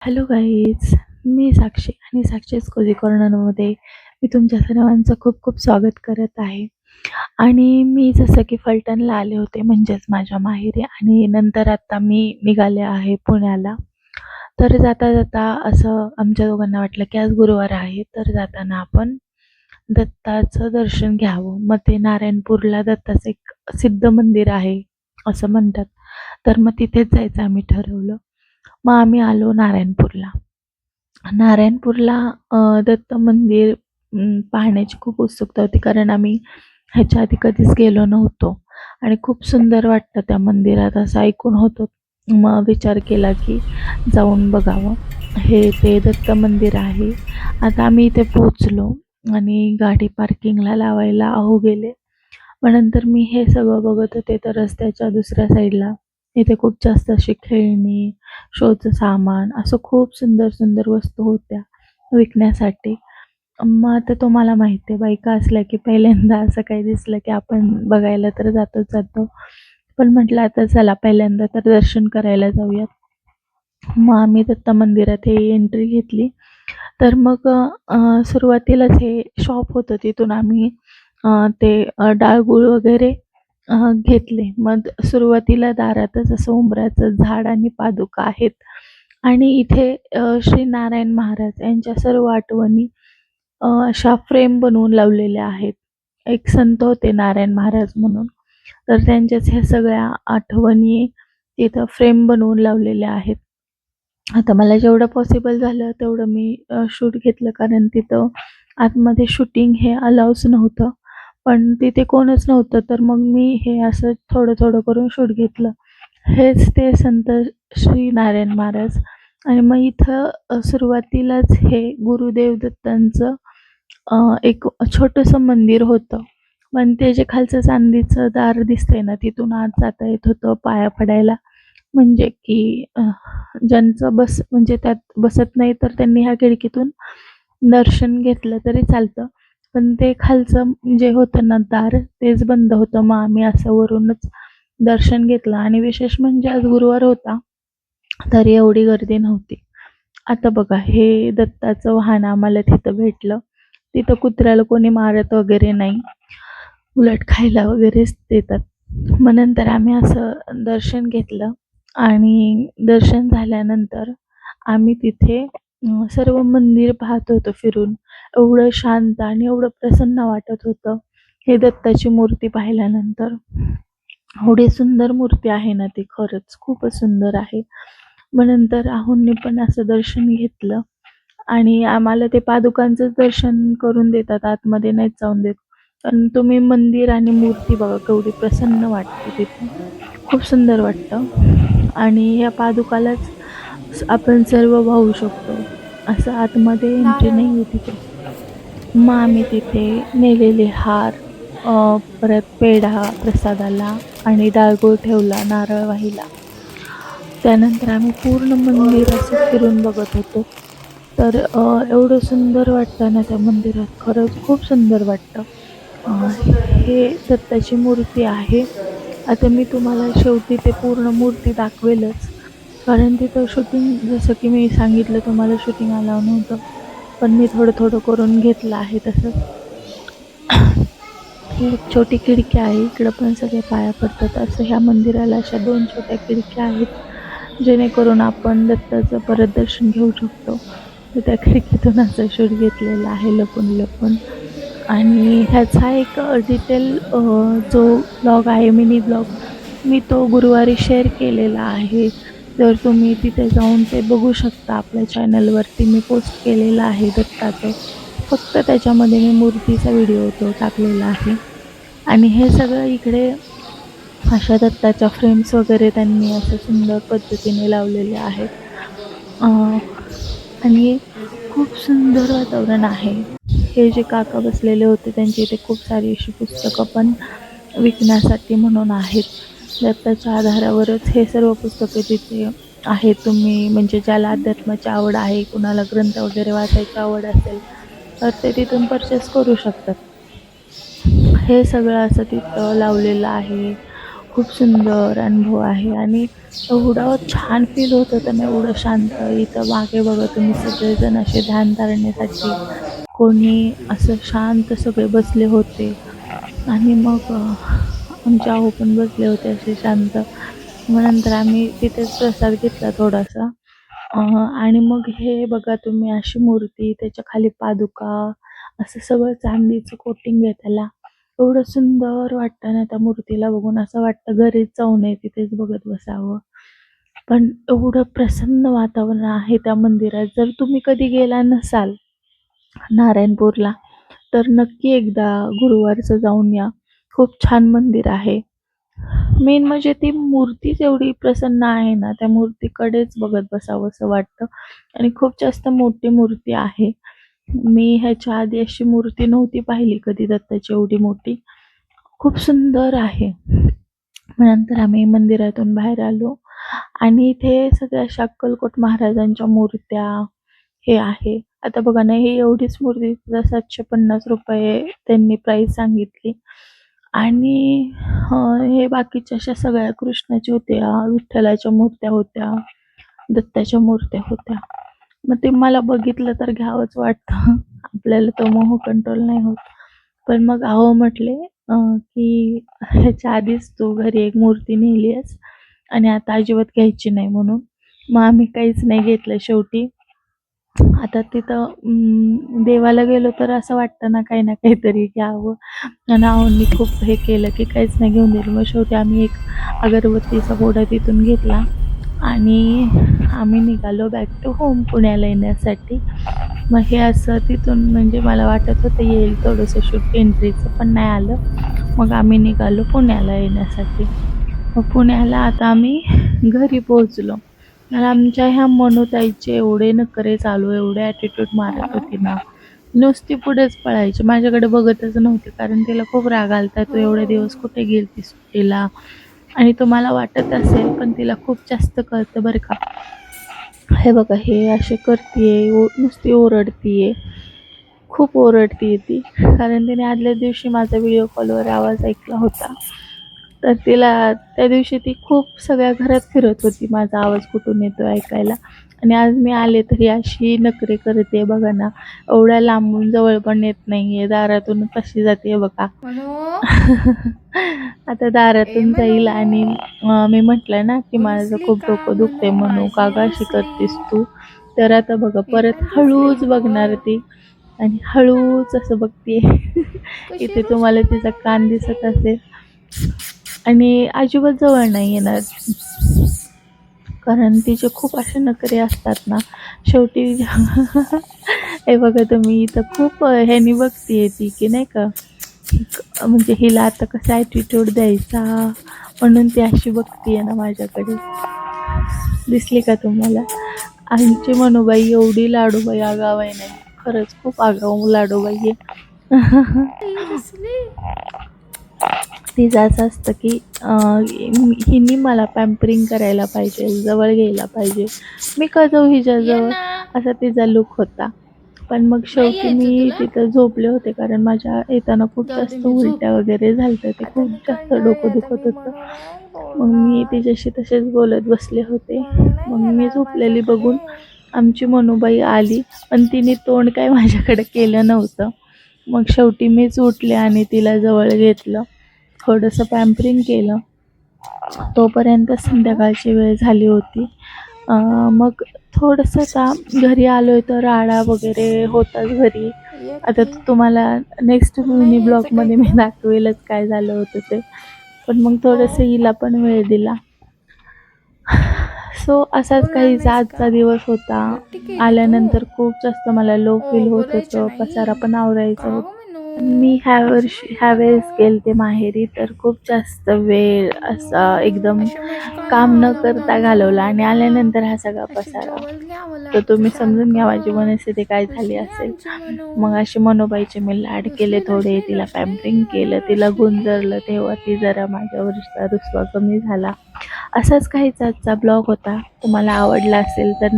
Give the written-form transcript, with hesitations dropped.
Hello guys, मी साक्षी आणि साक्षीच cosy कॉर्नरमध्ये मी तुमच्या सर्वांचं खूप खूप स्वागत करत आहे. आणि मी जसं की फलटणला आले होते म्हणजेच माझ्या माहेरी आणि नंतर आता मी निघाले आहे पुण्याला. तर जाता जाता असं आमच्या दोघांना वाटलं की आज गुरुवार आहे, तर जाताना आपण दत्ताचं दर्शन घ्यावं. मग ते नारायणपूरला दत्ताचं एक सिद्ध मंदिर आहे असं म्हणतात, तर मग तिथेच जायचं आम्ही ठरवलं. मग आम्ही आलो नारायणपूरला. नारायणपूरला दत्त मंदिर पाहण्याची खूप उत्सुकता होती, कारण आम्ही ह्याच्या आधी कधीच गेलो नव्हतो आणि खूप सुंदर वाटतं त्या मंदिरात असं ऐकून होतं. मग विचार केला की जाऊन बघावं. हे ते दत्त मंदिर आहे. आता आम्ही इथे पोहोचलो आणि गाडी पार्किंगला लावायला गेले. मग नंतर मी हे सगळं बघत होते, तर रस्त्याच्या दुसऱ्या साईडला इथे खूप जास्त अशी खेळणी, शोचं सामान, असं खूप सुंदर सुंदर वस्तू होत्या विकण्यासाठी. मग आता तुम्हाला माहिती आहे, बायका असल्या की पहिल्यांदा असं काही दिसलं की आपण बघायला तर जातो. पण म्हटलं आता चला पहिल्यांदा तर दर्शन करायला जाऊयात. मग आम्ही दत्त मंदिरात हे एंट्री घेतली. तर मग सुरुवातीलाच हे शॉप होतं, तिथून आम्ही ते डाळगुळ वगैरे घेतले. मग सुरुवातीला दारातच असं उंबराचं झाड आणि पादुका आहेत आणि इथे श्री नारायण महाराज यांच्या सर्व आठवणी अशा फ्रेम बनवून लावलेल्या आहेत. एक संत होते नारायण महाराज म्हणून, तर त्यांच्याच ह्या सगळ्या आठवणी तिथं फ्रेम बनवून लावलेल्या आहेत. आता मला जेवढं पॉसिबल झालं तेवढं मी शूट घेतलं, कारण तिथं आतमध्ये शूटिंग हे अलाउच नव्हतं. पण तिथे कोणच नव्हतं, तर मग मी हे असं थोडं थोडं करून शूट घेतलं. हेच ते संत श्री नारायण महाराज. आणि मग इथं सुरुवातीलाच हे गुरुदेव दत्तांचं एक छोटंसं मंदिर होतं. पण ते जे खालचं चांदीचं दार दिसतंय ना, तिथून आत जाता येत होतं पाया पडायला. म्हणजे की ज्यांचं म्हणजे त्यात बसत नाही, तर त्यांनी ह्या खिडकीतून दर्शन घेतलं तरी चालतं. पण ते खालचं जे होतं ना दार, तेच बंद होतं. मग आम्ही असं वरूनच दर्शन घेतलं आणि विशेष म्हणजे आज गुरुवार होता, तरी एवढी गर्दी नव्हती. आता बघा, हे दत्ताचं वाहन आम्हाला तिथं भेटलं. तिथं कुत्र्याला कोणी मारत वगैरे नाही, उलट खायला वगैरेच देतात. मग नंतर आम्ही असं दर्शन घेतलं आणि दर्शन झाल्यानंतर आम्ही तिथे सर्व मंदिर पाहत होतो फिरून. एवढं शांत आणि एवढं प्रसन्न वाटत होतं हे दत्ताची मूर्ती पाहिल्यानंतर. एवढी सुंदर मूर्ती आहे ना ती, खरंच खूपच सुंदर आहे. मग नंतर आहोंनी पण असं दर्शन घेतलं आणि आम्हाला ते पादुकांचं दर्शन करून देतात, आतमध्ये नाहीच जाऊन देत. पण तुम्ही मंदिर आणि मूर्ती बघा, केवढी प्रसन्न वाटते तिथे, खूप सुंदर वाटतं. आणि या पादुकालाच आपण सर्व वाहू शकतो, असं आतमध्ये एंट्री नाही आहे तिथे. मग आम्ही तिथे नेलेले हार, परत पेढा प्रसादाला आणि डाळगुळ ठेवला नारळ वाहिला. त्यानंतर आम्ही पूर्ण मंदिर असं फिरून बघत होतो. तर एवढं सुंदर वाटतं ना त्या मंदिरात, खरंच खूप सुंदर वाटतं. हे दत्ताची मूर्ती आहे. आता मी तुम्हाला शेवटी ते पूर्ण मूर्ती दाखवेलच, कारण तिथं शूटिंग, जसं की मी सांगितलं तुम्हाला, शूटिंग अलाव नव्हतं. पण मी थोडं थोडं करून घेतलं आहे तसं. ही एक छोटी खिडकी आहे, इकडं पण सगळे पाया पडतात. असं ह्या मंदिराला अशा 2 छोट्या खिडक्या आहेत, जेणेकरून आपण दत्ताचं परत दर्शन घेऊ शकतो. तर त्या खिडकीतून असं शूट घेतलेलं आहे लपून-लपून. आणि ह्याचा एक डिटेल जो ब्लॉग आहे, मिनी ब्लॉग, मी तो गुरुवारी शेअर केलेला आहे. तर तुम्ही तिथे जाऊन ते बघू शकता. आपल्या चॅनलवरती मी पोस्ट केलेलं आहे दत्ताचं. फक्त त्याच्यामध्ये मी मूर्तीचा व्हिडिओ तो टाकलेला आहे. आणि हे सगळं इकडे अशा दत्ताच्या फ्रेम्स वगैरे त्यांनी असं सुंदर पद्धतीने लावलेल्या आहेत. आणि खूप सुंदर वातावरण आहे. हे जे काका बसलेले होते, त्यांची इथे खूप सारी अशी पुस्तकं पण विकण्यासाठी म्हणून आहेत. दत्ताच्या आधारावरच हे सर्व पुस्तकं तिथे आहेत. तुम्ही म्हणजे ज्याला अध्यात्माची आवड आहे, कुणाला ग्रंथ वगैरे वाचायची आवड असेल, तर ते तिथून परचेस करू शकतात. हे सगळं असं तिथं लावलेलं आहे. खूप सुंदर अनुभव आहे आणि एवढं छान फील होत होतं ना, एवढं शांत. इथं मागे बघा तुम्ही सगळेजण असे ध्यान धरण्यासाठी, कोणी असं शांत सगळे बसले होते आणि मग आमचे आहो पण बसले होते असे शांत. मग नंतर आम्ही तिथेच प्रसाद घेतला थोडासा. आणि मग हे बघा तुम्ही अशी मूर्ती, त्याच्या खाली पादुका, असं सगळं चांदीचं कोटिंग आहे त्याला. एवढं सुंदर वाटतं ना त्या मूर्तीला बघून, असं वाटतं घरीच जाऊ नये, तिथेच बघत बसावं. पण एवढं प्रसन्न वातावरण आहे त्या मंदिरात. जर तुम्ही कधी गेला नसाल नारायणपूरला, तर नक्की एकदा गुरुवारचं जाऊन या. खूप छान मंदिर आहे. मेन म्हणजे ती मूर्तीच एवढी प्रसन्न आहे ना, त्या मूर्तीकडेच बघत बसावंसं वाटतं आणि खूप जास्त मोठी मूर्ती आहे. मी ह्याच्या आधी अशी मूर्ती नव्हती पाहिली कधी दत्ताची एवढी मोठी. खूप सुंदर आहे. मग नंतर आम्ही मंदिरातून बाहेर आलो आणि इथे सगळ्या अशा अक्कलकोट महाराजांच्या मूर्त्या हे आहे. आता बघा ना, ही एवढीच मूर्ती ₹750 त्यांनी प्राईस सांगितली आणि हे बाकीच्या अशा सगळ्या कृष्णाच्या होत्या, विठ्ठलाच्या मूर्त्या होत्या, दत्ताच्या मूर्त्या होत्या. मग ते मला बघितलं तर घ्यावंच वाटतं. आपल्याला तो मोह कंट्रोल नाही होत. पण मग अहो म्हटले की ह्याच्या आधीच तू घरी एक मूर्ती नेली आहेस आणि आता अजिबात घ्यायची नाही म्हणून. मग आम्ही काहीच नाही घेतलं शेवटी. आता तिथं देवाला गेलो तर असं वाटतं ना, काही ना काहीतरी घ्यावं. आणि आहोंनी खूप हे केलं की काहीच नाही घेऊन दिलं. मग शेवटी आम्ही एक अगरबत्तीचा पुडा तिथून घेतला आणि आम्ही निघालो बॅक टू होम पुण्याला येण्यासाठी. मग हे असं तिथून म्हणजे मला वाटत होतं येईल थोडंसं शूट एंट्रीचं, पण नाही आलं. मग आम्ही निघालो पुण्याला येण्यासाठी. मग पुण्याला आता आम्ही घरी पोहोचलो. तर आमच्या ह्या मनोताईचे एवढे नखरे चालू, एवढे ॲटिट्यूड मारत होती ना, नुसती पुढेच पळायची. माझ्याकडे बघतच नव्हती, कारण तिला खूप राग आलता. तू एवढे दिवस कुठे गेलती सुट्टीला? आणि तुम्हाला वाटत असेल, पण तिला खूप जास्त कळतं बरं का. हे बघा, हे असे करतीये, नुसती ओरडतीये. खूप ओरडतीये ती, कारण तिने आदल्या दिवशी माझा व्हिडिओ कॉलवर आवाज ऐकला होता. तर तिला त्या दिवशी ती खूप सगळ्या घरात फिरत होती माझा आवाज कुठून येतोय ऐकायला. आणि आज मी आले तरी अशी नखरे करते बघा ना, एवढ्या लांबून जवळ पण येत नाहीये, दारातून कशी जाते बघा. आता दारातून जाईल आणि मी म्हटलं ना की माझं खूप डोकं दुखते म्हणून, का ग अशी करतेस तू? तर आता बघा परत हळूच बघणार ती आणि हळूच असं बघते. इथे तुम्हाला तिचा कान दिसत असेल आणि अजिबात जवळ नाही येणार, कारण तिचे खूप असे नखरे असतात ना. शेवटी हे बघा तुम्ही, इथं खूप ह्यानी बघतीये ती की नाही का, म्हणजे हिला आता कसा ॲटिट्यूड द्यायचा म्हणून ती अशी बघतीये ना माझ्याकडे. दिसली का तुम्हाला? आमची मनूबाई एवढी लाडूबाई आगाव आहे नाही, खरंच खूप आगाऊ लाडूबाई आहे. तिचं असं असतं की हिनी मला पॅम्परिंग करायला पाहिजे, जवळ घ्यायला पाहिजे, मी का जाऊ हिच्याजवळ, असा तिचा लूक होता. पण मग शेवटी मी तिथं झोपले होते, कारण माझ्या येताना खूप जास्त उलट्या वगैरे झालत्या, ते खूप जास्त डोकं दुखत होतं. मग मी तिच्याशी तसेच बोलत बसले होते. मग मी झोपलेली बघून आमची मनूबाई आली, पण तिने तोंड काय माझ्याकडे केलं नव्हतं. मग शेवटी मीच उठले आणि तिला जवळ घेतलं, थोडंसं पॅम्परिंग केलं. तोपर्यंत संध्याकाळची वेळ झाली होती. मग थोडंसं आता घरी आलोय तर राडा वगैरे होताच घरी. आता तुम्हाला नेक्स्ट मिनी ब्लॉगमध्ये मी दाखवेलच काय झालं होतं ते. पण मग थोडंसं हिला पण वेळ दिला. सो असाच काहीचा आजचा दिवस होता. आल्यानंतर खूप जास्त मला लो फील होत होतं, पसारा पण आवरायचा होता. मी ह्या वेळेस गेलते माहेरी, तर खूप जास्त वेळ असा एकदम काम न करता घालवला आणि आल्यानंतर हा सगळा पसारा. तर तुम्ही समजून घ्या माझी मनस्थिती काय झाली असेल. मग अशी मनोबाईचे मी लाड केले थोडे, तिला पॅम्परिंग केलं, तिला गुंजरलं, तेव्हा ती जरा माझ्यावरचा रुसवा कमी झाला. असाच काहीचा आजचा ब्लॉग होता. तुम्हाला आवडला असेल तर